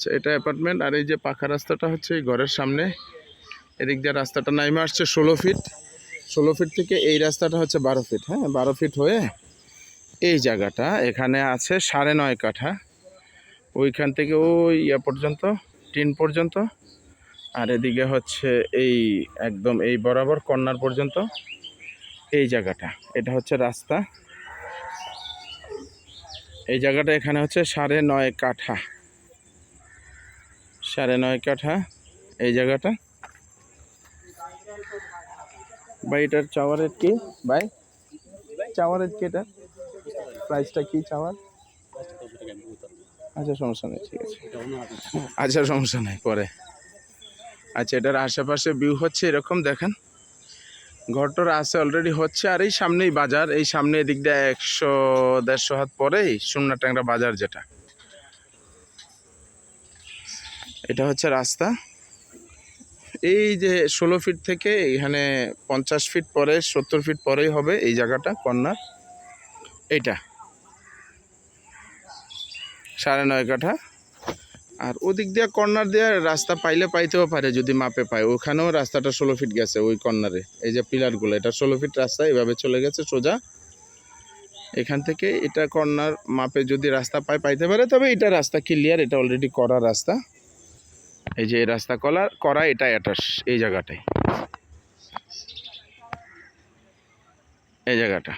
আচ্ছা, এটা অ্যাপার্টমেন্ট। আর এই যে পাকা রাস্তাটা হচ্ছে এই ঘরের সামনে, এদিক দিয়ে রাস্তাটা নাইমে আসছে 16 ফিট। 16 ফিট থেকে এই রাস্তাটা হচ্ছে 12 ফিট। হ্যাঁ, 12 ফিট হয়ে এই জায়গাটা এখানে আছে 9.5 কাঠা। ওইখান থেকে ওই পর্যন্ত, টিন পর্যন্ত। আর এদিকে হচ্ছে এই একদম এই বরাবর কর্নার পর্যন্ত এই জায়গাটা, এটা হচ্ছে রাস্তা। এই জায়গাটা এখানে হচ্ছে 9.5 কাঠা। 9.5 কাঠা এই জায়গাটা। ভাই এটার চাওয়ার রেট কি? ভাই চাওয়ার রেট কি? এটা প্রাইসটা কি চাওয়ার? আচ্ছা সমস্যা নেই, ঠিক আছে। আচ্ছা সমস্যা নেই, পরে। আচ্ছা, এটার আশেপাশে ভিউ হচ্ছে এরকম, দেখেন ঘরটর আছে অলরেডি হচ্ছে। আর এই সামনেই বাজার, এই সামনে এদিক দিয়ে 100-150 হাত পরেই সুন্না ট্যাংরা বাজার, যেটা এটা হচ্ছে রাস্তা। এই যে 16 ফিট থেকে এখানে 50 ফিট পরে, 70 ফিট পরেই হবে এই জায়গাটা কর্নার। এইটা 9.5 কাঠা। আর ওদিক দিয়ে কর্নার দিয়ে রাস্তা পাইলে পাইতেও পারে, যদি মাপে পায়। ওখানেও রাস্তাটা 16 ফিট গেছে ওই কর্নারে। এই যে পিলারগুলো, এটা 16 ফিট রাস্তা এভাবে চলে গেছে সোজা। এখান থেকে এটা কর্নার মাপে যদি রাস্তা পায়, পাইতে পারে। তবে এটা রাস্তা ক্লিয়ার, এটা অলরেডি করা রাস্তা। এই যে এই রাস্তা করা, এটা অ্যাটাচ এই জায়গাটায়, এই জায়গাটা।